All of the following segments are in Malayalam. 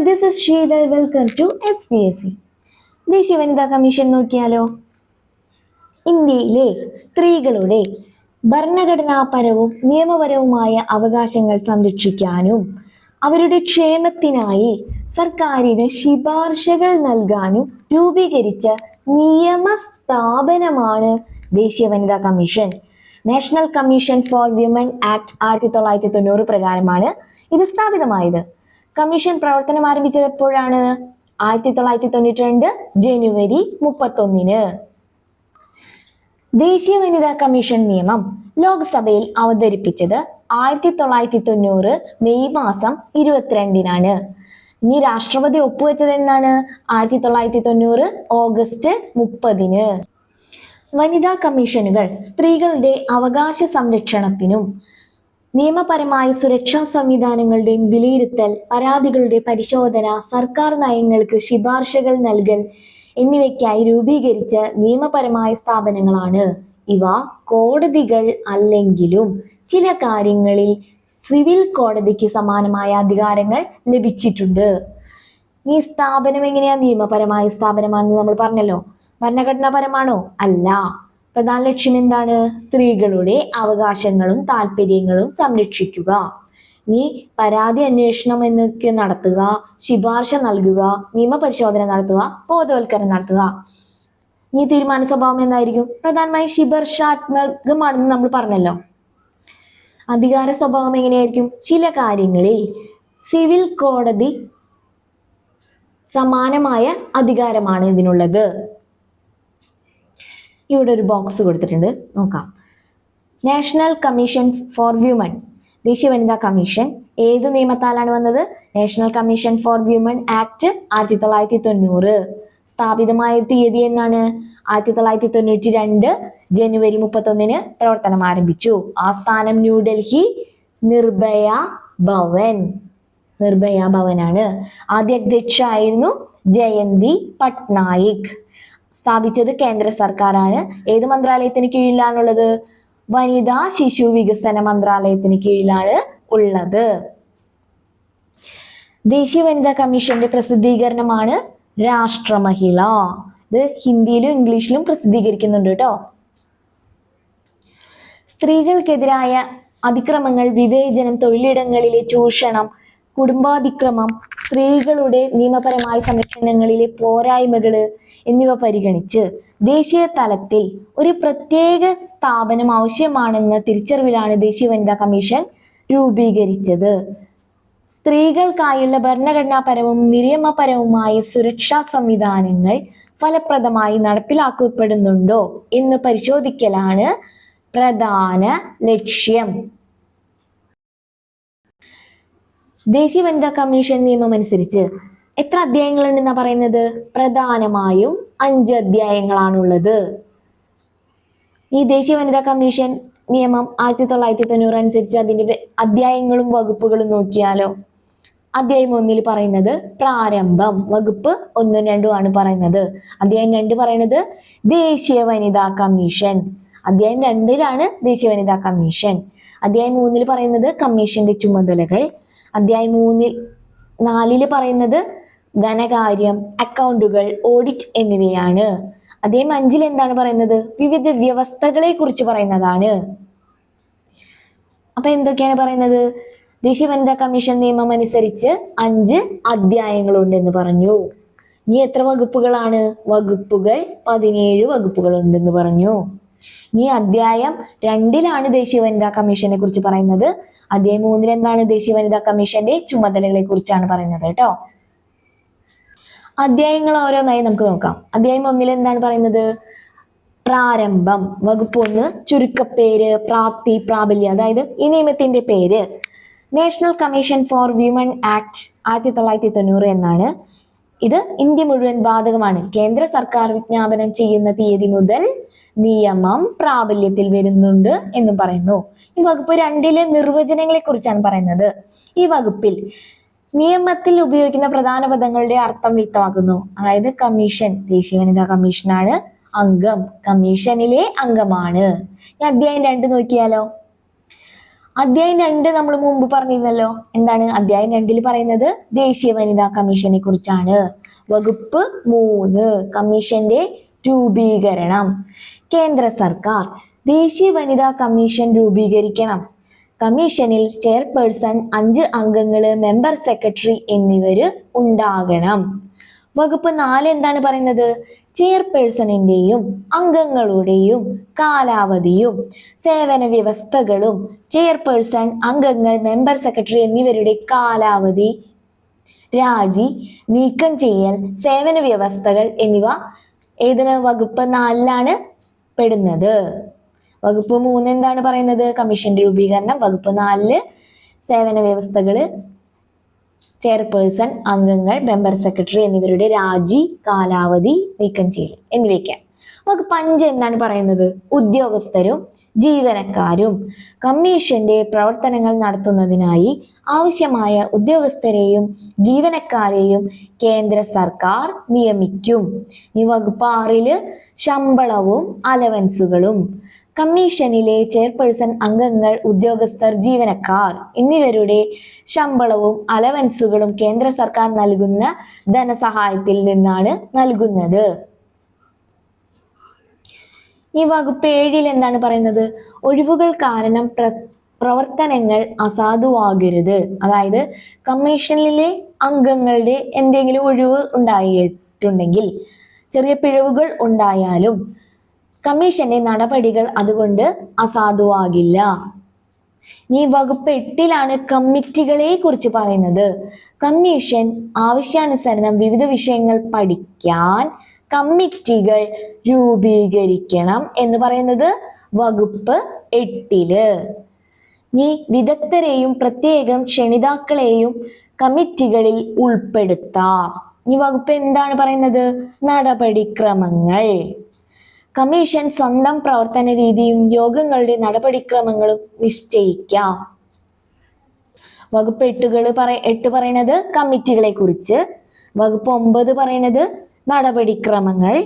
this is Sheetal. Welcome to SPSC. ദേശീയ വനിതാ കമ്മീഷൻ നോക്കിയാലോ. ഇന്ത്യയിലെ സ്ത്രീകളുടെ ഭരണഘടനാപരവും നിയമപരവുമായ അവകാശങ്ങൾ സംരക്ഷിക്കാനും അവരുടെ ക്ഷേമത്തിനായി സർക്കാരിന് ശുപാർശകൾ നൽകാനും രൂപീകരിച്ച നിയമ സ്ഥാപനമാണ് ദേശീയ വനിതാ commission. National commission for women act 1990 പ്രകാരമാണ് ഇത് സ്ഥാപിതമായത്. കമ്മീഷൻ പ്രവർത്തനം ആരംഭിച്ചത് എപ്പോഴാണ്? 1992 ജനുവരി 31. ദേശീയ വനിതാ കമ്മീഷൻ നിയമം ലോക്സഭയിൽ അവതരിപ്പിച്ചത് 1990 മെയ് മാസം 22. ഇനി രാഷ്ട്രപതി ഒപ്പുവെച്ചത് എന്നാണ്? 1990 ഓഗസ്റ്റ് 30. വനിതാ കമ്മീഷനുകൾ സ്ത്രീകളുടെ അവകാശ സംരക്ഷണത്തിനും നിയമപരമായ സുരക്ഷാ സംവിധാനങ്ങളുടെയും വിലയിരുത്തൽ, പരാതികളുടെ പരിശോധന, സർക്കാർ നയങ്ങൾക്ക് ശുപാർശകൾ നൽകൽ എന്നിവയ്ക്കായി രൂപീകരിച്ച നിയമപരമായ സ്ഥാപനങ്ങളാണ്. ഇവ കോടതികൾ അല്ലെങ്കിലും ചില കാര്യങ്ങളിൽ സിവിൽ കോടതിക്ക് സമാനമായ അധികാരങ്ങൾ ലഭിച്ചിട്ടുണ്ട്. ഈ സ്ഥാപനം എങ്ങനെയാ നിയമപരമായ സ്ഥാപനമാണെന്ന് നമ്മൾ പറഞ്ഞല്ലോ. ഭരണഘടനാപരമാണോ? അല്ല. പ്രധാന ലക്ഷ്യം എന്താണ്? സ്ത്രീകളുടെ അവകാശങ്ങളും താല്പര്യങ്ങളും സംരക്ഷിക്കുക. ഈ പരാതി അന്വേഷണം എന്നൊക്കെ നടത്തുക, ശുപാർശ നൽകുക, നിയമപരിശോധന നടത്തുക, ബോധവൽക്കരണം നടത്തുക. ഈ തീരുമാന സ്വഭാവം എന്തായിരിക്കും? പ്രധാനമായും ശുപാർശാത്മകമാണെന്ന് നമ്മൾ പറഞ്ഞല്ലോ. അധികാര സ്വഭാവം എങ്ങനെയായിരിക്കും? ചില കാര്യങ്ങളിൽ സിവിൽ കോടതി സമാനമായ അധികാരമാണ് ഇതിനുള്ളത്. ഇവിടെ ഒരു ബോക്സ് കൊടുത്തിട്ടുണ്ട്, നോക്കാം. നാഷണൽ കമ്മീഷൻ ഫോർ വിമൻ, ദേശീയ വനിതാ കമ്മീഷൻ ഏത് നിയമത്താലാണ് വന്നത്? National commission for women act 1990. സ്ഥാപിതമായ തീയതി എന്നാണ്? 1992 ജനുവരി 31 പ്രവർത്തനം ആരംഭിച്ചു. ആസ്ഥാനം ന്യൂഡൽഹി നിർഭയ ഭവനാണ്. ആദ്യ അധ്യക്ഷ ആയിരുന്നു ജയന്തി പട്നായിക്. സ്ഥാപിച്ചത് കേന്ദ്ര സർക്കാരാണ്. ഏത് മന്ത്രാലയത്തിന് കീഴിലാണുള്ളത്? വനിതാ ശിശു വികസന മന്ത്രാലയത്തിന് കീഴിലാണ് ഉള്ളത്. ദേശീയ വനിതാ കമ്മീഷന്റെ പ്രസിദ്ധീകരണമാണ് രാഷ്ട്രമഹിള. ഇത് ഹിന്ദിയിലും ഇംഗ്ലീഷിലും പ്രസിദ്ധീകരിക്കുന്നുണ്ട് കേട്ടോ. സ്ത്രീകൾക്കെതിരായ അതിക്രമങ്ങൾ, വിവേചനം, തൊഴിലിടങ്ങളിലെ ചൂഷണം, കുടുംബാതിക്രമം, സ്ത്രീകളുടെ നിയമപരമായ സംരക്ഷണങ്ങളിലെ പോരായ്മകള് എന്നിവ പരിഗണിച്ച് ദേശീയ തലത്തിൽ ഒരു പ്രത്യേക സ്ഥാപനം ആവശ്യമാണെന്ന തിരിച്ചറിവിലാണ് ദേശീയ വനിതാ കമ്മീഷൻ രൂപീകരിച്ചത്. സ്ത്രീകൾക്കായുള്ള ഭരണഘടനാപരവും നിയമപരവുമായ സുരക്ഷാ സംവിധാനങ്ങൾ ഫലപ്രദമായി നടപ്പിലാക്കപ്പെടുന്നുണ്ടോ എന്ന് പരിശോധിക്കലാണ് പ്രധാന ലക്ഷ്യം. ദേശീയ വനിതാ കമ്മീഷൻ നിയമം അനുസരിച്ച് എത്ര അധ്യായങ്ങളുണ്ടെന്നാ പറയുന്നത്? പ്രധാനമായും 5 അധ്യായങ്ങളാണുള്ളത്. ഈ ദേശീയ വനിതാ കമ്മീഷൻ നിയമം 1990 അനുസരിച്ച് അതിൻ്റെ അധ്യായങ്ങളും വകുപ്പുകളും നോക്കിയാലോ. അധ്യായം 1 പറയുന്നത് പ്രാരംഭം, വകുപ്പ് 1, 2 ആണ് പറയുന്നത്. അധ്യായം 2 പറയുന്നത് ദേശീയ വനിതാ കമ്മീഷൻ. അധ്യായം 2 ദേശീയ വനിതാ കമ്മീഷൻ. അധ്യായം 3 പറയുന്നത് കമ്മീഷന്റെ ചുമതലകൾ. അധ്യായം 4 പറയുന്നത് ധനകാര്യം, അക്കൗണ്ടുകൾ, ഓഡിറ്റ് എന്നിവയാണ്. അധ്യായം 5 എന്താണ് പറയുന്നത്? വിവിധ വ്യവസ്ഥകളെ കുറിച്ച് പറയുന്നതാണ്. അപ്പൊ എന്തൊക്കെയാണ് പറയുന്നത്? ദേശീയ വനിതാ കമ്മീഷൻ നിയമം അനുസരിച്ച് 5 അധ്യായങ്ങളുണ്ടെന്ന് പറഞ്ഞു. ഇനി എത്ര വകുപ്പുകളാണ്? വകുപ്പുകൾ 17 വകുപ്പുകൾ ഉണ്ടെന്ന് പറഞ്ഞു. ഇനി അധ്യായം 2 ദേശീയ വനിതാ കമ്മീഷനെ കുറിച്ച് പറയുന്നത്. അധ്യായം 3 എന്താണ്? ദേശീയ വനിതാ കമ്മീഷന്റെ ചുമതലകളെ കുറിച്ചാണ് പറയുന്നത് കേട്ടോ. അധ്യായങ്ങൾ ഓരോന്നായി നമുക്ക് നോക്കാം. അധ്യായം 1 എന്താണ് പറയുന്നത്? പ്രാരംഭം, വകുപ്പ് 1 ചുരുക്കപ്പേര്, പ്രാപ്തി, പ്രാബല്യം. അതായത് ഈ നിയമത്തിന്റെ പേര് national commission for women act 1990 എന്നാണ്. ഇത് ഇന്ത്യ മുഴുവൻ ബാധകമാണ്. കേന്ദ്ര സർക്കാർ വിജ്ഞാപനം ചെയ്യുന്ന തീയതി മുതൽ നിയമം പ്രാബല്യത്തിൽ വരുന്നുണ്ട് എന്നും പറയുന്നു. ഈ വകുപ്പ് 2 നിർവചനങ്ങളെ കുറിച്ചാണ് പറയുന്നത്. ഈ വകുപ്പിൽ നിയമത്തിൽ ഉപയോഗിക്കുന്ന പ്രധാന പദങ്ങളുടെ അർത്ഥം വ്യക്തമാക്കുന്നു. അതായത് കമ്മീഷൻ, ദേശീയ വനിതാ കമ്മീഷനാണ് അംഗം, കമ്മീഷനിലെ അംഗമാണ്. അധ്യായം 2 നോക്കിയാലോ. അധ്യായം 2 നമ്മൾ മുമ്പ് പറഞ്ഞിരുന്നല്ലോ. എന്താണ് അധ്യായം 2 പറയുന്നത്? ദേശീയ വനിതാ കമ്മീഷനെ കുറിച്ചാണ്. വകുപ്പ് 3 കമ്മീഷന്റെ രൂപീകരണം. കേന്ദ്ര സർക്കാർ ദേശീയ വനിതാ കമ്മീഷൻ രൂപീകരിക്കണം. കമ്മീഷനിൽ ചെയർപേഴ്സൺ, 5 അംഗങ്ങള്, മെമ്പർ സെക്രട്ടറി എന്നിവര് ഉണ്ടാകണം. വകുപ്പ് 4 എന്താണ് പറയുന്നത്? ചെയർപേഴ്സണിന്റെയും അംഗങ്ങളുടെയും കാലാവധിയും സേവന വ്യവസ്ഥകളും. ചെയർപേഴ്സൺ, അംഗങ്ങൾ, മെമ്പർ സെക്രട്ടറി എന്നിവരുടെ കാലാവധി, രാജി, നീക്കം ചെയ്യൽ, സേവന വ്യവസ്ഥകൾ എന്നിവ ഏതിന്? വകുപ്പ് 4 പെടുന്നത്. വകുപ്പ് 3 എന്താണ് പറയുന്നത്? കമ്മീഷന്റെ രൂപീകരണം. വകുപ്പ് 4 സേവന വ്യവസ്ഥകള്, ചെയർപേഴ്സൺ, അംഗങ്ങൾ, മെമ്പർ സെക്രട്ടറി എന്നിവരുടെ രാജി, കാലാവധി, നീക്കം ചെയ്യൽ എന്നിവയ്ക്കാണ്. വകുപ്പ് 5 എന്താണ് പറയുന്നത്? ഉദ്യോഗസ്ഥരും ജീവനക്കാരും. കമ്മീഷന്റെ പ്രവർത്തനങ്ങൾ നടത്തുന്നതിനായി ആവശ്യമായ ഉദ്യോഗസ്ഥരെയും ജീവനക്കാരെയും കേന്ദ്ര സർക്കാർ നിയമിക്കും. ഈ വകുപ്പ് 6 ശമ്പളവും അലവൻസുകളും. കമ്മീഷനിലെ ചെയർപേഴ്സൺ, അംഗങ്ങൾ, ഉദ്യോഗസ്ഥർ, ജീവനക്കാർ എന്നിവരുടെ ശമ്പളവും അലവൻസുകളും കേന്ദ്ര സർക്കാർ നൽകുന്ന ധനസഹായത്തിൽ നിന്നാണ് നൽകുന്നത്. ഈ വകുപ്പ് 7 എന്താണ് പറയുന്നത്? ഒഴിവുകൾ കാരണം പ്രവർത്തനങ്ങൾ അസാധുവാകരുത്. അതായത് കമ്മീഷനിലെ അംഗങ്ങളുടെ എന്തെങ്കിലും ഒഴിവ് ഉണ്ടായിട്ടുണ്ടെങ്കിൽ, ചെറിയ പിഴവുകൾ ഉണ്ടായാലും കമ്മീഷന്റെ നടപടികൾ അതുകൊണ്ട് അസാധുവാകില്ല. ഈ വകുപ്പ് 8 കമ്മിറ്റികളെ കുറിച്ച് പറയുന്നത്. കമ്മീഷൻ ആവശ്യാനുസരണം വിവിധ വിഷയങ്ങൾ പഠിക്കാൻ കമ്മിറ്റികൾ രൂപീകരിക്കണം എന്ന് പറയുന്നത് വകുപ്പ് 8. ഈ വിദഗ്ധരെയും പ്രത്യേകം ക്ഷണിതാക്കളെയും കമ്മിറ്റികളിൽ ഉൾപ്പെടുത്താം. ഈ വകുപ്പ് എന്താണ് പറയുന്നത്? നടപടിക്രമങ്ങൾ. കമ്മീഷൻ സ്വന്തം പ്രവർത്തന രീതിയും യോഗങ്ങളുടെ നടപടിക്രമങ്ങളും നിശ്ചയിക്കാം. വകുപ്പ് 8 പറയുന്നത് കമ്മിറ്റികളെ കുറിച്ച്. വകുപ്പ് 9 പറയുന്നത് നടപടിക്രമങ്ങൾ.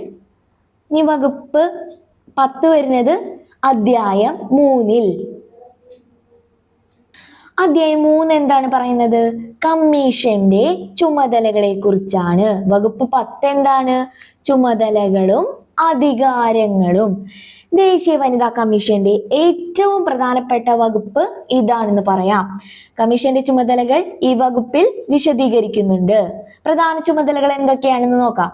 ഈ വകുപ്പ് 10 വരുന്നത് അധ്യായം 3. അധ്യായം 3 എന്താണ് പറയുന്നത്? കമ്മീഷന്റെ ചുമതലകളെ കുറിച്ചാണ്. വകുപ്പ് 10 എന്താണ്? ചുമതലകളും അധികാരങ്ങളും. ദേശീയ വനിതാ കമ്മീഷന്റെ ഏറ്റവും പ്രധാനപ്പെട്ട വകുപ്പ് ഇതാണെന്ന് പറയാം. കമ്മീഷന്റെ ചുമതലകൾ ഈ വകുപ്പിൽ വിശദീകരിക്കുന്നുണ്ട്. പ്രധാന ചുമതലകൾ എന്തൊക്കെയാണെന്ന് നോക്കാം.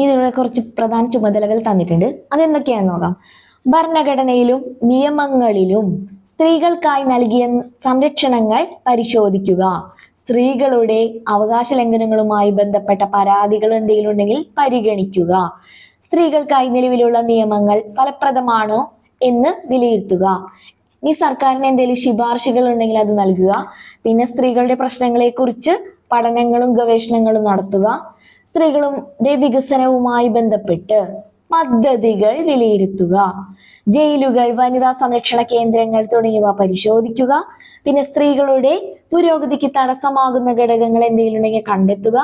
ഇതിലൂടെ കുറച്ച് പ്രധാന ചുമതലകൾ തന്നിട്ടുണ്ട്. അതെന്തൊക്കെയാണെന്ന് നോക്കാം. ഭരണഘടനയിലും നിയമങ്ങളിലും സ്ത്രീകൾക്കായി നൽകിയ സംരക്ഷണങ്ങൾ പരിശോധിക്കുക. സ്ത്രീകളുടെ അവകാശ ലംഘനങ്ങളുമായി ബന്ധപ്പെട്ട പരാതികൾ എന്തെങ്കിലും ഉണ്ടെങ്കിൽ പരിഗണിക്കുക. സ്ത്രീകൾക്കായി നിലവിലുള്ള നിയമങ്ങൾ ഫലപ്രദമാണോ എന്ന് വിലയിരുത്തുക. ഈ സർക്കാരിന് എന്തെങ്കിലും ശുപാർശകൾ ഉണ്ടെങ്കിൽ അത് നൽകുക. പിന്നെ സ്ത്രീകളുടെ പ്രശ്നങ്ങളെ കുറിച്ച് പഠനങ്ങളും ഗവേഷണങ്ങളും നടത്തുക. സ്ത്രീകളുടെ വികസനവുമായി ബന്ധപ്പെട്ട് പദ്ധതികൾ വിലയിരുത്തുക. ജയിലുകൾ, വനിതാ സംരക്ഷണ കേന്ദ്രങ്ങൾ തുടങ്ങിയവ പരിശോധിക്കുക. പിന്നെ സ്ത്രീകളുടെ പുരോഗതിക്ക് തടസ്സമാകുന്ന ഘടകങ്ങൾ എന്തെങ്കിലും ഉണ്ടെങ്കിൽ കണ്ടെത്തുക.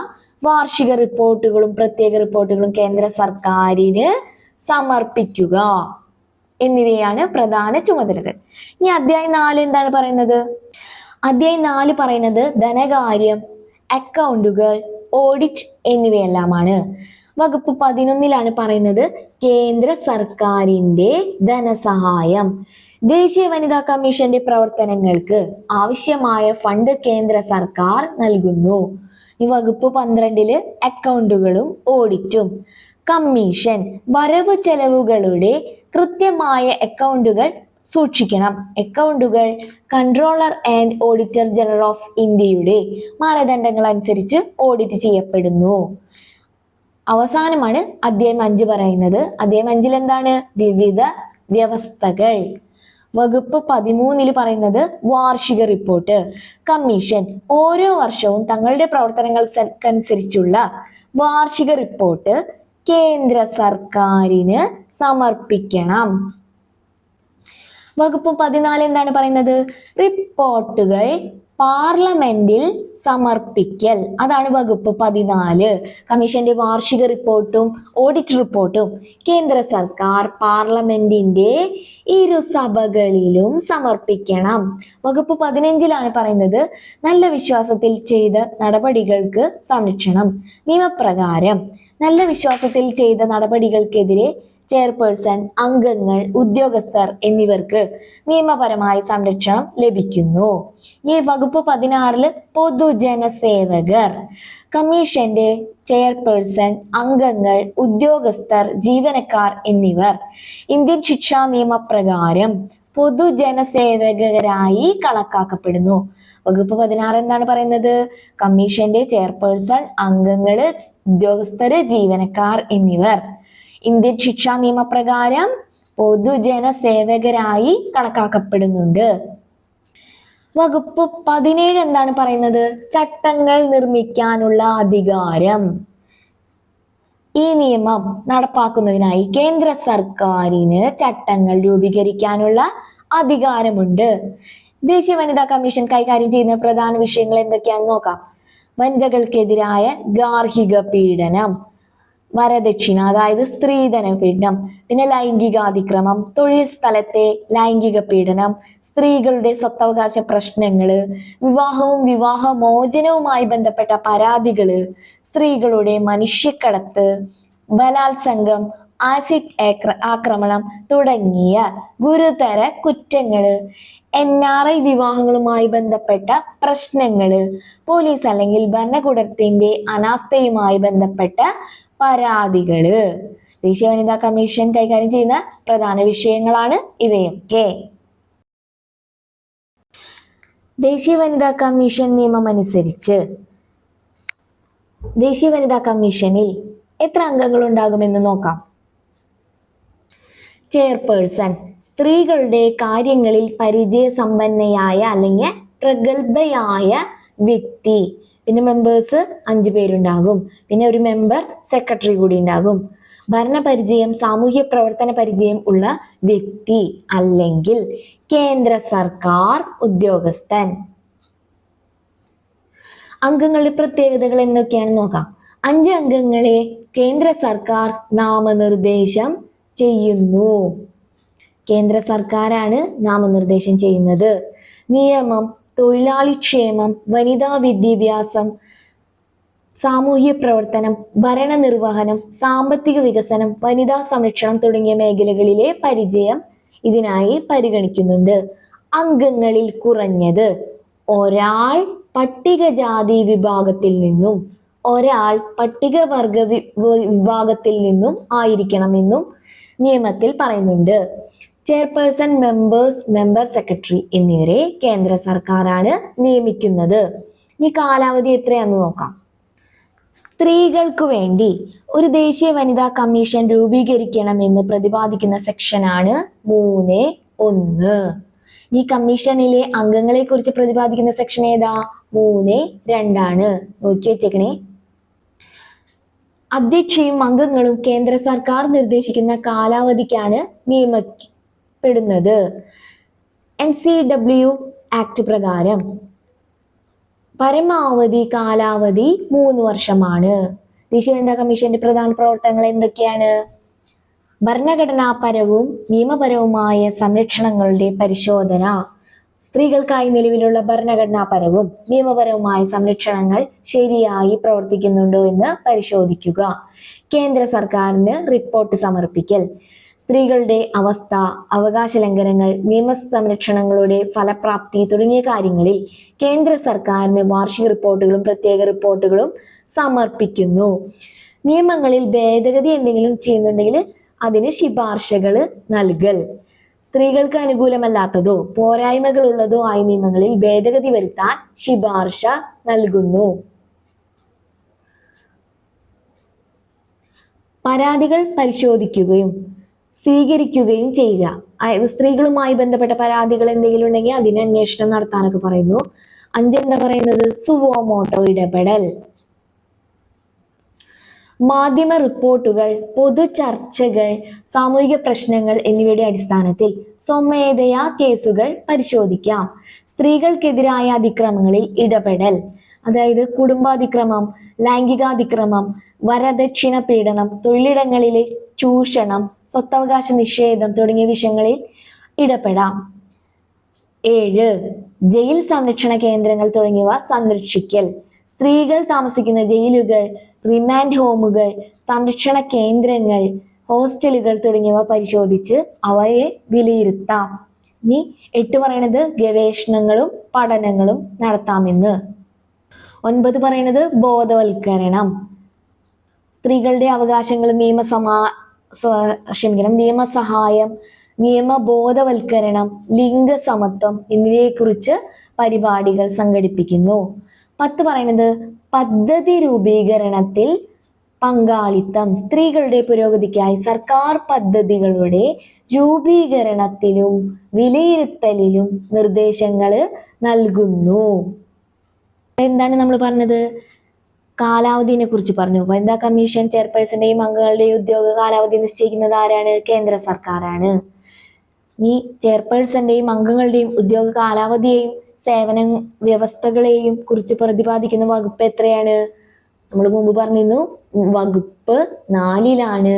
വാർഷിക റിപ്പോർട്ടുകളും പ്രത്യേക റിപ്പോർട്ടുകളും കേന്ദ്ര സർക്കാരിന് സമർപ്പിക്കുക എന്നിവയാണ് പ്രധാന ചുമതലകൾ. ഇനി അധ്യായം 4 എന്താണ് പറയുന്നത്? അധ്യായം 4 പറയുന്നത് ധനകാര്യം, അക്കൗണ്ടുകൾ, ഓഡിറ്റ് എന്നിവയെല്ലാമാണ്. വകുപ്പ് 11 പറയുന്നത് കേന്ദ്ര സർക്കാരിന്റെ ധനസഹായം. ദേശീയ വനിതാ കമ്മീഷന്റെ പ്രവർത്തനങ്ങൾക്ക് ആവശ്യമായ ഫണ്ട് കേന്ദ്ര സർക്കാർ നൽകുന്നു. ഈ വകുപ്പ് 12 അക്കൗണ്ടുകളും ഓഡിറ്റും. കമ്മീഷൻ വരവ് ചെലവുകളുടെ കൃത്യമായ അക്കൗണ്ടുകൾ സൂക്ഷിക്കണം. അക്കൗണ്ടുകൾ controller and auditor general of ഇന്ത്യയുടെ മാനദണ്ഡങ്ങൾ അനുസരിച്ച് ഓഡിറ്റ് ചെയ്യപ്പെടുന്നു. അവസാനമാണ് അധ്യായം 5 പറയുന്നത്. അധ്യായം 5 എന്താണ്? വിവിധ വ്യവസ്ഥകൾ. വകുപ്പ് 13 പറയുന്നത് വാർഷിക റിപ്പോർട്ട്. കമ്മീഷൻ ഓരോ വർഷവും തങ്ങളുടെ പ്രവർത്തനങ്ങൾക്കനുസരിച്ചുള്ള വാർഷിക റിപ്പോർട്ട് കേന്ദ്ര സർക്കാരിന് സമർപ്പിക്കണം. വകുപ്പ് 14 എന്താണ് പറയുന്നത്? റിപ്പോർട്ടുകൾ പാർലമെന്റിൽ സമർപ്പിക്കൽ. അതാണ് വകുപ്പ് 14. കമ്മീഷന്റെ വാർഷിക റിപ്പോർട്ടും ഓഡിറ്റ് റിപ്പോർട്ടും കേന്ദ്ര സർക്കാർ പാർലമെന്റിന്റെ ഇരുസഭകളിലും സമർപ്പിക്കണം. വകുപ്പ് 15 പറയുന്നത് നല്ല വിശ്വാസത്തിൽ ചെയ്ത നടപടികൾക്ക് സംരക്ഷണം. നിയമപ്രകാരം നല്ല വിശ്വാസത്തിൽ ചെയ്ത നടപടികൾക്കെതിരെ ചെയർപേഴ്സൺ, അംഗങ്ങൾ, ഉദ്യോഗസ്ഥർ എന്നിവർക്ക് നിയമപരമായ സംരക്ഷണം ലഭിക്കുന്നു. ഈ വകുപ്പ് 16 പൊതുജനസേവകർ. കമ്മീഷന്റെ ചെയർപേഴ്സൺ, അംഗങ്ങൾ, ഉദ്യോഗസ്ഥർ, ജീവനക്കാർ എന്നിവർ ഇന്ത്യൻ ശിക്ഷാ നിയമപ്രകാരം പൊതുജനസേവകരായി കണക്കാക്കപ്പെടുന്നു. വകുപ്പ് 16 എന്താണ് പറയുന്നത്? കമ്മീഷന്റെ ചെയർപേഴ്സൺ, അംഗങ്ങള്, ഉദ്യോഗസ്ഥര്, ജീവനക്കാർ എന്നിവർ ഇന്ത്യൻ ശിക്ഷാ നിയമപ്രകാരം പൊതുജനസേവകരായി കണക്കാക്കപ്പെടുന്നുണ്ട്. വകുപ്പ് 17 എന്താണ് പറയുന്നത്? ചട്ടങ്ങൾ നിർമ്മിക്കാനുള്ള അധികാരം. ഈ നിയമം നടപ്പാക്കുന്നതിനായി കേന്ദ്ര സർക്കാരിന് ചട്ടങ്ങൾ രൂപീകരിക്കാനുള്ള അധികാരമുണ്ട്. ദേശീയ വനിതാ കമ്മീഷൻ കൈകാര്യം ചെയ്യുന്ന പ്രധാന വിഷയങ്ങൾ എന്തൊക്കെയാണെന്ന് നോക്കാം. വനിതകൾക്കെതിരായ ഗാർഹിക പീഡനം, വരദക്ഷിണ അതായത് സ്ത്രീധന പീഡനം, പിന്നെ ലൈംഗികാതിക്രമം, തൊഴിൽ സ്ഥലത്തെ ലൈംഗിക പീഡനം, സ്ത്രീകളുടെ സ്വത്തവകാശ പ്രശ്നങ്ങള്, വിവാഹവും വിവാഹമോചനവുമായി ബന്ധപ്പെട്ട പരാതികള്, സ്ത്രീകളുടെ മനുഷ്യക്കടത്ത്, ബലാത്സംഗം, ആസിഡ് ആക്രമണം തുടങ്ങിയ ഗുരുതര കുറ്റങ്ങള്, NRI വിവാഹങ്ങളുമായി ബന്ധപ്പെട്ട പ്രശ്നങ്ങള്, പോലീസ് അല്ലെങ്കിൽ ഭരണകൂടത്തിന്റെ അനാസ്ഥയുമായി ബന്ധപ്പെട്ട പരാതികള്. ദേശീയ വനിതാ കമ്മീഷൻ കൈകാര്യം ചെയ്യുന്ന പ്രധാന വിഷയങ്ങളാണ് ഇവയൊക്കെ. ദേശീയ വനിതാ കമ്മീഷൻ നിയമം അനുസരിച്ച് ദേശീയ വനിതാ കമ്മീഷനിൽ എത്ര അംഗങ്ങൾ ഉണ്ടാകുമെന്ന് നോക്കാം. ചെയർപേഴ്സൺ സ്ത്രീകളുടെ കാര്യങ്ങളിൽ പരിചയസമ്പന്നയായ അല്ലെങ്കിൽ പ്രഗത്ഭയായ വ്യക്തി. പിന്നെ മെമ്പേഴ്സ് 5 പേരുണ്ടാകും. പിന്നെ ഒരു മെമ്പർ സെക്രട്ടറി കൂടി ഉണ്ടാകും. ഭരണപരിചയം, സാമൂഹ്യ പ്രവർത്തന പരിചയം ഉള്ള വ്യക്തി അല്ലെങ്കിൽ കേന്ദ്ര സർക്കാർ ഉദ്യോഗസ്ഥൻ. അംഗങ്ങളുടെ പ്രത്യേകതകൾ എന്തൊക്കെയാണെന്ന് നോക്കാം. 5 അംഗങ്ങളെ കേന്ദ്ര സർക്കാർ നാമനിർദ്ദേശം ചെയ്യുന്നു. കേന്ദ്ര സർക്കാരാണ് നാമനിർദ്ദേശം ചെയ്യുന്നത്. നിയമം, തൊഴിലാളി ക്ഷേമം, വനിതാ വിദ്യാഭ്യാസം, സാമൂഹ്യ പ്രവർത്തനം, ഭരണനിർവഹണം, സാമ്പത്തിക വികസനം, വനിതാ സംരക്ഷണം തുടങ്ങിയ മേഖലകളിലെ പരിചയം ഇതിനായി പരിഗണിക്കുന്നുണ്ട്. അംഗങ്ങളിൽ കുറഞ്ഞത് ഒരാൾ പട്ടികജാതി വിഭാഗത്തിൽ നിന്നും ഒരാൾ പട്ടികവർഗ വിഭാഗത്തിൽ നിന്നും ആയിരിക്കണമെന്നും നിയമത്തിൽ പറയുന്നുണ്ട്. ചെയർപേഴ്സൺ, മെമ്പേഴ്സ്, മെമ്പർ സെക്രട്ടറി എന്നിവരെ കേന്ദ്ര സർക്കാരാണ് നിയമിക്കുന്നത്. ഇനി കാലാവധി എത്രയാന്ന് നോക്കാം. സ്ത്രീകൾക്ക് വേണ്ടി ഒരു ദേശീയ വനിതാ കമ്മീഷൻ രൂപീകരിക്കണമെന്ന് പ്രതിപാദിക്കുന്ന സെക്ഷനാണ് 3(1). ഈ കമ്മീഷനിലെ അംഗങ്ങളെ കുറിച്ച് പ്രതിപാദിക്കുന്ന സെക്ഷൻ ഏതാ? 3(2) നോക്കി വെച്ചേക്കണേ. അധ്യക്ഷയും അംഗങ്ങളും കേന്ദ്ര സർക്കാർ നിർദ്ദേശിക്കുന്ന കാലാവധിക്കാണ് നിയമിക്കപ്പെടുന്നത്. NCW ആക്ട് പ്രകാരം പരമാവധി കാലാവധി 3 വർഷമാണ്. ദേശീയ വനിതാ കമ്മീഷന്റെ പ്രധാന പ്രവർത്തനങ്ങൾ എന്തൊക്കെയാണ്? ഭരണഘടനാപരവും നിയമപരവുമായ സംരക്ഷണങ്ങളുടെ പരിശോധന. സ്ത്രീകൾക്കായി നിലവിലുള്ള ഭരണഘടനാപരവും നിയമപരവുമായ സംരക്ഷണങ്ങൾ ശരിയായി പ്രവർത്തിക്കുന്നുണ്ടോ എന്ന് പരിശോധിക്കുക. കേന്ദ്ര സർക്കാരിന് റിപ്പോർട്ട് സമർപ്പിക്കൽ. സ്ത്രീകളുടെ അവസ്ഥ, അവകാശ ലംഘനങ്ങൾ, നിയമ സംരക്ഷണങ്ങളുടെ ഫലപ്രാപ്തി തുടങ്ങിയ കാര്യങ്ങളിൽ കേന്ദ്ര സർക്കാരിന് വാർഷിക റിപ്പോർട്ടുകളും പ്രത്യേക റിപ്പോർട്ടുകളും സമർപ്പിക്കുന്നു. നിയമങ്ങളിൽ ഭേദഗതി എന്തെങ്കിലും ചെയ്യുന്നുണ്ടെങ്കിൽ അതിന് ശുപാർശകൾ നൽകൽ. സ്ത്രീകൾക്ക് അനുകൂലമല്ലാത്തതോ പോരായ്മകൾ ഉള്ളതോ ആയ നിയമങ്ങളിൽ ഭേദഗതി വരുത്താൻ ശുപാർശ നൽകുന്നു. പരാതികൾ പരിശോധിക്കുകയും സ്വീകരിക്കുകയും ചെയ്യുക. അതായത് സ്ത്രീകളുമായി ബന്ധപ്പെട്ട പരാതികൾ എന്തെങ്കിലും ഉണ്ടെങ്കിൽ അതിന് അന്വേഷണം നടത്താനൊക്കെ പറയുന്നു. 5 എന്താ പറയുന്നത്? സുവോമോട്ടോ ഇടപെടൽ. മാധ്യമ റിപ്പോർട്ടുകൾ, പൊതു ചർച്ചകൾ, സാമൂഹിക പ്രശ്നങ്ങൾ എന്നിവയുടെ അടിസ്ഥാനത്തിൽ സ്വമേധയാ കേസുകൾ പരിശോധിക്കാം. സ്ത്രീകൾക്കെതിരായ അതിക്രമങ്ങളിൽ ഇടപെടൽ, അതായത് കുടുംബാതിക്രമം, ലൈംഗികാതിക്രമം, വരദക്ഷിണ പീഡനം, തൊഴിലിടങ്ങളിലെ ചൂഷണം, സ്വത്തവകാശ നിഷേധം തുടങ്ങിയ വിഷയങ്ങളിൽ ഇടപെടാം. 7. ജയിൽ സംരക്ഷണ കേന്ദ്രങ്ങൾ തുടങ്ങിയവ സംരക്ഷിക്കൽ. സ്ത്രീകൾ താമസിക്കുന്ന ജയിലുകൾ, റിമാൻഡ് ഹോമുകൾ, സംരക്ഷണ കേന്ദ്രങ്ങൾ, ഹോസ്റ്റലുകൾ തുടങ്ങിയവ പരിശോധിച്ച് അവയെ വിലയിരുത്താം. ഇനി 8 പറയണത് ഗവേഷണങ്ങളും പഠനങ്ങളും നടത്താമെന്ന്. 9 പറയണത് ബോധവൽക്കരണം. സ്ത്രീകളുടെ അവകാശങ്ങൾ, നിയമസഹായം, നിയമബോധവൽക്കരണം, ലിംഗസമത്വം എന്നിവയെക്കുറിച്ച് പരിപാടികൾ സംഘടിപ്പിക്കുന്നു. 10 പറയുന്നത് പദ്ധതി രൂപീകരണത്തിൽ പങ്കാളിത്തം. സ്ത്രീകളുടെ പുരോഗതിക്കായി സർക്കാർ പദ്ധതികളുടെ രൂപീകരണത്തിലും വിലയിരുത്തലിലും നിർദ്ദേശങ്ങൾ നൽകുന്നു. എന്താണ് നമ്മൾ പറഞ്ഞത്? കാലാവധിനെ കുറിച്ച് പറഞ്ഞു. വനിതാ കമ്മീഷൻ ചെയർപേഴ്സന്റെയും അംഗങ്ങളുടെയും ഉദ്യോഗ കാലാവധി നിശ്ചയിക്കുന്നത് ആരാണ്? കേന്ദ്ര സർക്കാരാണ്. ഈ ചെയർപേഴ്സന്റെയും അംഗങ്ങളുടെയും ഉദ്യോഗ കാലാവധിയെയും സേവന വ്യവസ്ഥകളെയും കുറിച്ച് പ്രതിപാദിക്കുന്ന വകുപ്പ് എത്രയാണ്? നമ്മൾ മുമ്പ് പറഞ്ഞിരുന്നു, വകുപ്പ് 4ലാണ്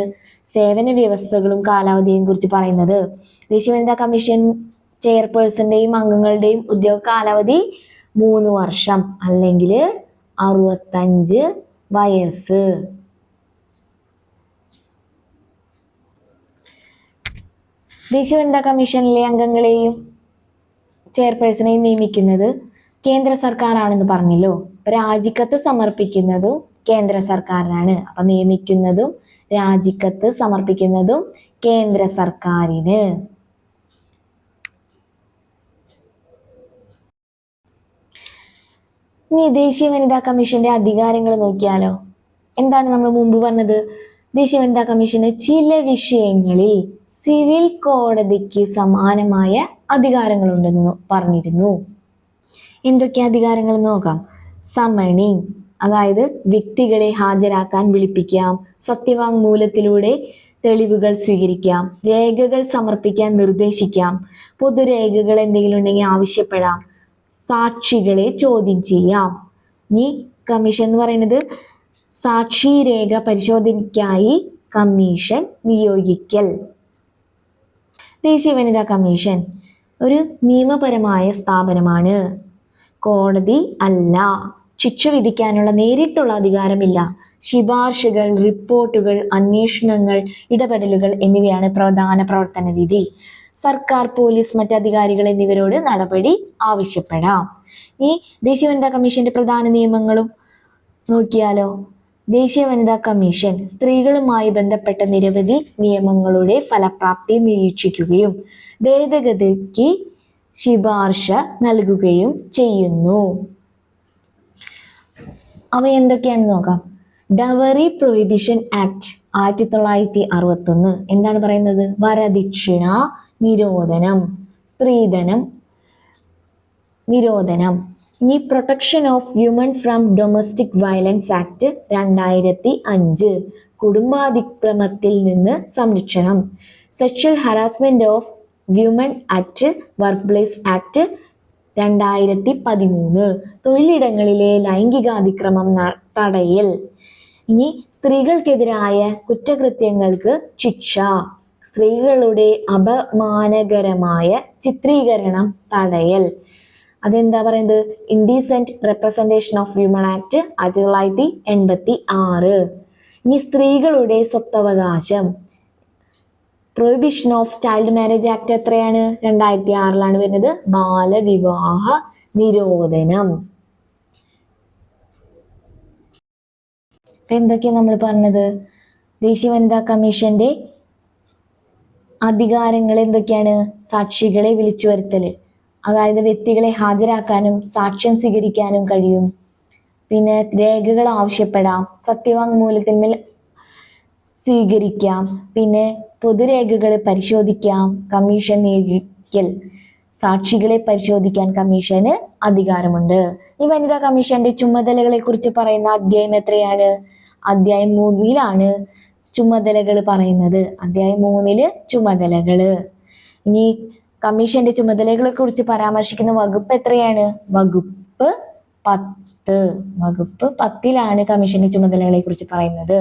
സേവന വ്യവസ്ഥകളും കാലാവധിയെയും കുറിച്ച് പറയുന്നത്. ദേശീയ വനിതാ കമ്മീഷൻ ചെയർപേഴ്സന്റെയും അംഗങ്ങളുടെയും ഉദ്യോഗ കാലാവധി 3 വർഷം അല്ലെങ്കിൽ 65 വയസ്സ്. ദേശീയ വനിതാ കമ്മീഷനിലെ അംഗങ്ങളെയും ചെയർപേഴ്സണെയും നിയമിക്കുന്നത് കേന്ദ്ര സർക്കാരാണെന്ന് പറഞ്ഞല്ലോ. രാജിക്കത്ത് സമർപ്പിക്കുന്നതും കേന്ദ്ര സർക്കാരിനാണ്. അപ്പൊ നിയമിക്കുന്നതും രാജിക്കത്ത് സമർപ്പിക്കുന്നതും കേന്ദ്ര സർക്കാരിന്. ഇനി ദേശീയ വനിതാ കമ്മീഷന്റെ അധികാരങ്ങൾ നോക്കിയാലോ. എന്താണ് നമ്മൾ മുമ്പ് പറഞ്ഞത്? ദേശീയ വനിതാ കമ്മീഷന് ചില വിഷയങ്ങളിൽ സിവിൽ കോടതിക്ക് സമാനമായ അധികാരങ്ങളുണ്ടെന്ന് പറഞ്ഞിരുന്നു. എന്തൊക്കെ അധികാരങ്ങൾ നോക്കാം. സമണിങ്, അതായത് വ്യക്തികളെ ഹാജരാക്കാൻ വിളിപ്പിക്കാം. സത്യവാങ്മൂലത്തിലൂടെ തെളിവുകൾ സ്വീകരിക്കാം. രേഖകൾ സമർപ്പിക്കാൻ നിർദ്ദേശിക്കാം. പൊതുരേഖകൾ എന്തെങ്കിലും ഉണ്ടെങ്കിൽ ആവശ്യപ്പെടാം. സാക്ഷികളെ ചോദ്യം ചെയ്യാം. ഈ കമ്മീഷൻ എന്ന് പറയുന്നത് സാക്ഷി രേഖ പരിശോധനയ്ക്കായി കമ്മീഷൻ നിയോഗിക്കൽ. ദേശീയ വനിതാ കമ്മീഷൻ ഒരു നിയമപരമായ സ്ഥാപനമാണ്. കോടതി അല്ല. ശിക്ഷ വിധിക്കാനുള്ള നേരിട്ടുള്ള അധികാരമില്ല. ശുപാർശകൾ, റിപ്പോർട്ടുകൾ, അന്വേഷണങ്ങൾ, ഇടപെടലുകൾ എന്നിവയാണ് പ്രധാന പ്രവർത്തന രീതി. സർക്കാർ, പോലീസ്, മറ്റധികാരികൾ എന്നിവരോട് നടപടി ആവശ്യപ്പെടാം. ഈ ദേശീയ വനിതാ കമ്മീഷന്റെ പ്രധാന നിയമങ്ങളും നോക്കിയാലോ. ദേശീയ വനിതാ കമ്മീഷൻ സ്ത്രീകളുമായി ബന്ധപ്പെട്ട നിരവധി നിയമങ്ങളുടെ ഫലപ്രാപ്തി നിരീക്ഷിക്കുകയും ഭേദഗതിക്ക് ശുപാർശ നൽകുകയും ചെയ്യുന്നു. അവ എന്തൊക്കെയാണെന്ന് നോക്കാം. ഡവറി പ്രൊഹിബിഷൻ ആക്ട് 1961 എന്താണ് പറയുന്നത്? വരദക്ഷിണ നിരോധനം, സ്ത്രീധനം നിരോധനം. ഇനി protection of woman from domestic violence act 2005 കുടുംബാതിക്രമത്തിൽ നിന്ന് സംരക്ഷണം. Sexual harassment of woman act, work place act 2013 തൊഴിലിടങ്ങളിലെ ലൈംഗികാതിക്രമം തടയൽ. ഇനി സ്ത്രീകൾക്കെതിരായ കുറ്റകൃത്യങ്ങൾക്ക് ശിക്ഷ. സ്ത്രീകളുടെ അപമാനകരമായ ചിത്രീകരണം തടയൽ. അതെന്താ പറയുന്നത്? Indecent representation of woman act 1986. ഇനി സ്ത്രീകളുടെ സ്വത്തവകാശം. Prohibition of child marriage act എത്രയാണ്? 2006 വരുന്നത്. ബാലവിവാഹ നിരോധനം. എന്തൊക്കെയാണ് നമ്മൾ പറഞ്ഞത്? ദേശീയ വനിതാ കമ്മീഷന്റെ അധികാരങ്ങൾ എന്തൊക്കെയാണ്? സാക്ഷികളെ വിളിച്ചു വരുത്തല്, അതായത് വ്യക്തികളെ ഹാജരാക്കാനും സാക്ഷ്യം സ്വീകരിക്കാനും കഴിയും. പിന്നെ രേഖകൾ ആവശ്യപ്പെടാം. സത്യവാങ്മൂലത്തിന്മേൽ സ്വീകരിക്കാം. പിന്നെ പൊതുരേഖകൾ പരിശോധിക്കാം. കമ്മീഷൻ നിയോഗിക്കൽ. സാക്ഷികളെ പരിശോധിക്കാൻ കമ്മീഷന് അധികാരമുണ്ട്. ഈ വനിതാ കമ്മീഷന്റെ ചുമതലകളെ കുറിച്ച് പറയുന്ന അധ്യായം എത്രയാണ്? അധ്യായം 3 ചുമതലകൾ പറയുന്നത്. അധ്യായം 3 ചുമതലകള്. ഇനി കമ്മീഷന്റെ ചുമതലകളെ കുറിച്ച് പരാമർശിക്കുന്ന വകുപ്പ് എത്രയാണ്? വകുപ്പ് 10. വകുപ്പ് 10 കമ്മീഷന്റെ ചുമതലകളെ കുറിച്ച് പറയുന്നത്.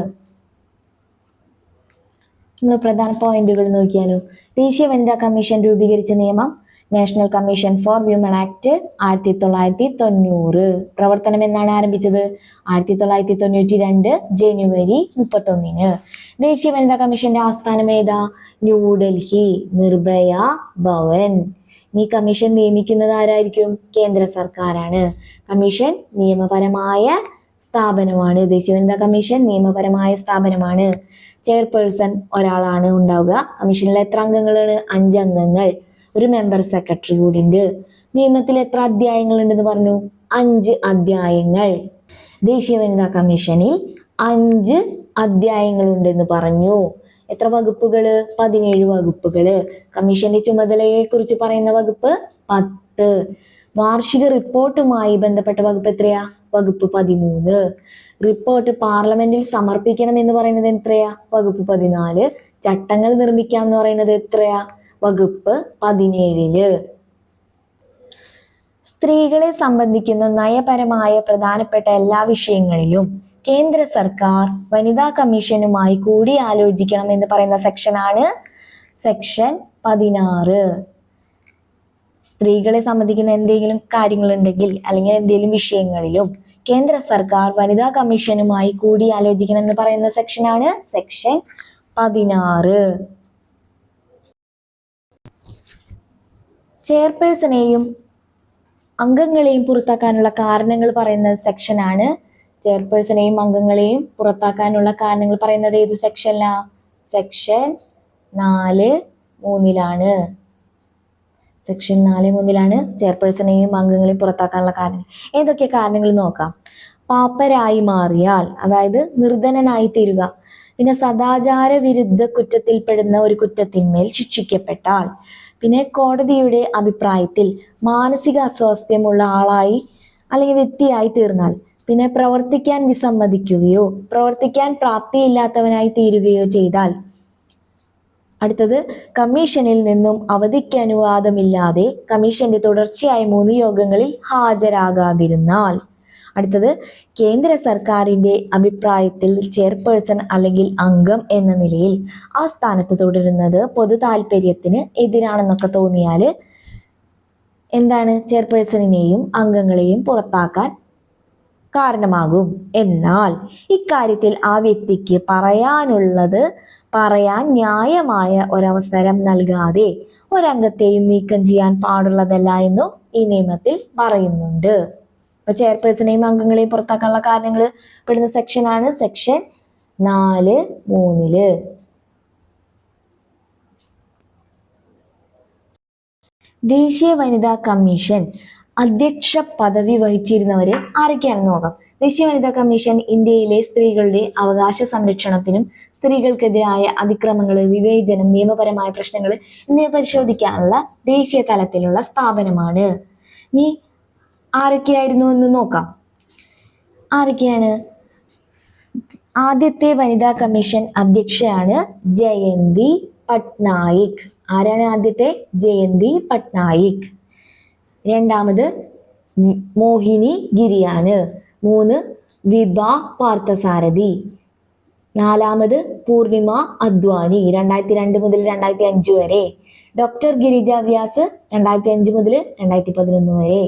നമ്മൾ പ്രധാന പോയിന്റുകൾ നോക്കിയാലോ. ദേശീയ വനിതാ കമ്മീഷൻ രൂപീകരിച്ച നിയമം national commission for women act 1990. പ്രവർത്തനം എന്നാണ് ആരംഭിച്ചത്? 1992 ജനുവരി 31. ദേശീയ വനിതാ കമ്മീഷന്റെ ആസ്ഥാനം ഏതാ? ന്യൂഡൽഹി, നിർഭയ ഭവൻ. ഈ കമ്മീഷൻ നിയമിക്കുന്നത് ആരായിരിക്കും? കേന്ദ്ര സർക്കാരാണ്. കമ്മീഷൻ നിയമപരമായ സ്ഥാപനമാണ്. ദേശീയ വനിതാ കമ്മീഷൻ നിയമപരമായ സ്ഥാപനമാണ്. ചെയർപേഴ്സൺ ഒരാളാണ് ഉണ്ടാവുക. കമ്മീഷനിൽ എത്ര അംഗങ്ങളാണ്? 5 അംഗങ്ങൾ. ഒരു മെമ്പർ സെക്രട്ടറി കൂടി ഉണ്ട്. നിയമത്തിൽ എത്ര അധ്യായങ്ങൾ ഉണ്ടെന്ന് പറഞ്ഞു? 5 അധ്യായങ്ങൾ. ദേശീയ വനിതാ കമ്മീഷനിൽ 5 അധ്യായങ്ങൾ ഉണ്ടെന്ന് പറഞ്ഞു. എത്ര വകുപ്പുകള്? 17 വകുപ്പുകള്. കമ്മീഷന്റെ ചുമതലയെ കുറിച്ച് പറയുന്ന വകുപ്പ് 10. വാർഷിക റിപ്പോർട്ടുമായി ബന്ധപ്പെട്ട വകുപ്പ് എത്രയാ? വകുപ്പ് 13. റിപ്പോർട്ട് പാർലമെന്റിൽ സമർപ്പിക്കണം എന്ന് പറയുന്നത് എത്രയാ? വകുപ്പ് 14. ചട്ടങ്ങൾ നിർമ്മിക്കാം എന്ന് പറയുന്നത് എത്രയാ? വകുപ്പ് 17. സ്ത്രീകളെ സംബന്ധിക്കുന്ന നയപരമായ പ്രധാനപ്പെട്ട എല്ലാ വിഷയങ്ങളിലും കേന്ദ്ര സർക്കാർ വനിതാ കമ്മീഷനുമായി കൂടിയാലോചിക്കണം എന്ന് പറയുന്ന സെക്ഷനാണ് സെക്ഷൻ 16. സ്ത്രീകളെ സംബന്ധിക്കുന്ന എന്തെങ്കിലും കാര്യങ്ങളുണ്ടെങ്കിൽ അല്ലെങ്കിൽ എന്തെങ്കിലും വിഷയങ്ങളിലും കേന്ദ്ര സർക്കാർ വനിതാ കമ്മീഷനുമായി കൂടിയാലോചിക്കണം എന്ന് പറയുന്ന സെക്ഷനാണ് സെക്ഷൻ 16. ചെയർപേഴ്സണെയും അംഗങ്ങളെയും പുറത്താക്കാനുള്ള കാരണങ്ങൾ പറയുന്ന സെക്ഷനാണ്. ചെയർപേഴ്സണെയും അംഗങ്ങളെയും പുറത്താക്കാനുള്ള കാരണങ്ങൾ പറയുന്നത് ഏത് സെക്ഷനിലാ? സെക്ഷൻ 4(3) സെക്ഷൻ 4(3) ചെയർപേഴ്സണെയും അംഗങ്ങളെയും പുറത്താക്കാനുള്ള കാരണങ്ങൾ. ഏതൊക്കെ കാരണങ്ങൾ നോക്കാം. പാപ്പരായി മാറിയാൽ, അതായത് നിർധനനായി തീരുക. പിന്നെ സദാചാര വിരുദ്ധ കുറ്റത്തിൽപ്പെടുന്ന ഒരു കുറ്റത്തിന്മേൽ ശിക്ഷിക്കപ്പെട്ടാൽ, പിന്നെ കോടതിയുടെ അഭിപ്രായത്തിൽ മാനസിക അസ്വാസ്ഥ്യമുള്ള ആളായി അല്ലെങ്കിൽ വ്യക്തിയായി തീർന്നാൽ, പിന്നെ പ്രവർത്തിക്കാൻ വിസമ്മതിക്കുകയോ പ്രവർത്തിക്കാൻ പ്രാപ്തിയില്ലാത്തവനായി തീരുകയോ ചെയ്താൽ, അടുത്തത് കമ്മീഷനിൽ നിന്നും അവധിക്ക് അനുവാദമില്ലാതെ കമ്മീഷന്റെ തുടർച്ചയായ 3 യോഗങ്ങളിൽ ഹാജരാകാതിരുന്നാൽ, അടുത്തത് കേന്ദ്ര സർക്കാരിന്റെ അഭിപ്രായത്തിൽ ചെയർപേഴ്സൺ അല്ലെങ്കിൽ അംഗം എന്ന നിലയിൽ ആ സ്ഥാനത്ത് തുടരുന്നത് പൊതു താല്പര്യത്തിന് എതിരാണെന്നൊക്കെ തോന്നിയാൽ എന്താണ്? ചെയർപേഴ്സണിനെയും അംഗങ്ങളെയും പുറത്താക്കാൻ കാരണമാകും. എന്നാൽ ഇക്കാര്യത്തിൽ ആ വ്യക്തിക്ക് പറയാനുള്ളത് പറയാൻ ന്യായമായ ഒരവസരം നൽകാതെ ഒരംഗത്തെയും നീക്കം ചെയ്യാൻ പാടുള്ളതല്ല എന്നും ഈ നിയമത്തിൽ പറയുന്നുണ്ട്. അപ്പൊ ചെയർപേഴ്സണെയും അംഗങ്ങളെയും പുറത്താക്കാനുള്ള കാരണങ്ങൾ പെടുന്ന സെക്ഷനാണ് സെക്ഷൻ 4(3). ദേശീയ വനിതാ കമ്മീഷൻ അധ്യക്ഷ പദവി വഹിച്ചിരുന്നവര് ആരൊക്കെയാണെന്ന് നോക്കാം. ദേശീയ വനിതാ കമ്മീഷൻ ഇന്ത്യയിലെ സ്ത്രീകളുടെ അവകാശ സംരക്ഷണത്തിനും സ്ത്രീകൾക്കെതിരായ അതിക്രമങ്ങള്, വിവേചനം, നിയമപരമായ പ്രശ്നങ്ങൾ എന്നിവ പരിശോധിക്കാനുള്ള ദേശീയ തലത്തിലുള്ള സ്ഥാപനമാണ്. ഇനി ആരൊക്കെയായിരുന്നു എന്ന് നോക്കാം. ആരൊക്കെയാണ്? ആദ്യത്തെ വനിതാ കമ്മീഷൻ അധ്യക്ഷയാണ് ജയന്തി പട്നായിക്. ആരാണ് ആദ്യത്തെ? ജയന്തി പട്നായിക്. രണ്ടാമത് മോഹിനി ഗിരിയാണ്. 3 വിഭ പാർത്ഥസാരഥി. 4 പൂർണിമ അദ്വാനി 2002 മുതൽ 2005 വരെ. ഡോക്ടർ ഗിരിജ വ്യാസ് 2005 മുതൽ 2011 വരെ.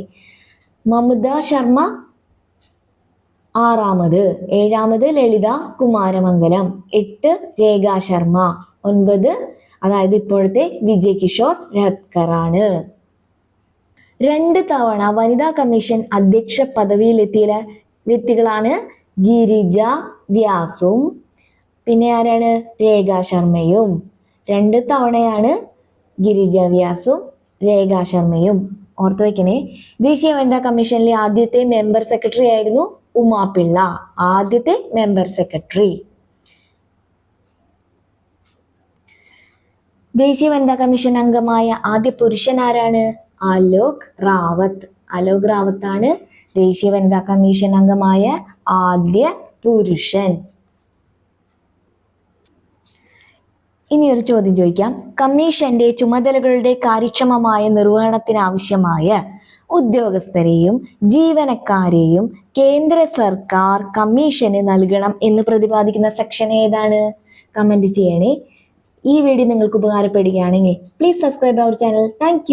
മമത ശർമ്മ 6. 7 ലളിത കുമാരമംഗലം. 8 രേഖ ശർമ്മ. 9 അതായത് ഇപ്പോഴത്തെ വിജയ് കിഷോർ രത്കർ ആണ്. 2 തവണ വനിതാ കമ്മീഷൻ അധ്യക്ഷ പദവിയിലെത്തിയ വ്യക്തികളാണ് ഗിരിജ വ്യാസും പിന്നെ ആരാണ്? രേഖ ശർമ്മയും. 2 തവണയാണ് ഗിരിജ വ്യാസും രേഖ ശർമ്മയും. ഓർത്തു വെക്കണേ. ദേശീയ വനിതാ കമ്മീഷനിലെ ആദ്യത്തെ മെമ്പർ സെക്രട്ടറി ആയിരുന്നു ഉമാപിള്ള. ആദ്യത്തെ മെമ്പർ സെക്രട്ടറി. ദേശീയ വനിതാ കമ്മീഷൻ അംഗമായ ആദ്യ പുരുഷൻ ആരാണ്? അലോക് റാവത്ത്. അലോക് റാവത്ത് ആണ് ദേശീയ വനിതാ കമ്മീഷൻ അംഗമായ ആദ്യ പുരുഷൻ. ഇനി ഒരു ചോദ്യം ചോദിക്കാം. കമ്മീഷന്റെ ചുമതലകളുടെ കാര്യക്ഷമമായ നിർവഹണത്തിനാവശ്യമായ ഉദ്യോഗസ്ഥരെയും ജീവനക്കാരെയും കേന്ദ്ര സർക്കാർ കമ്മീഷന് നൽകണം എന്ന് പ്രതിപാദിക്കുന്ന സെക്ഷൻ ഏതാണ്? കമന്റ് ചെയ്യണേ. ഈ വീഡിയോ നിങ്ങൾക്ക് ഉപകാരപ്പെടുകയാണെങ്കിൽ please subscribe our channel. Thank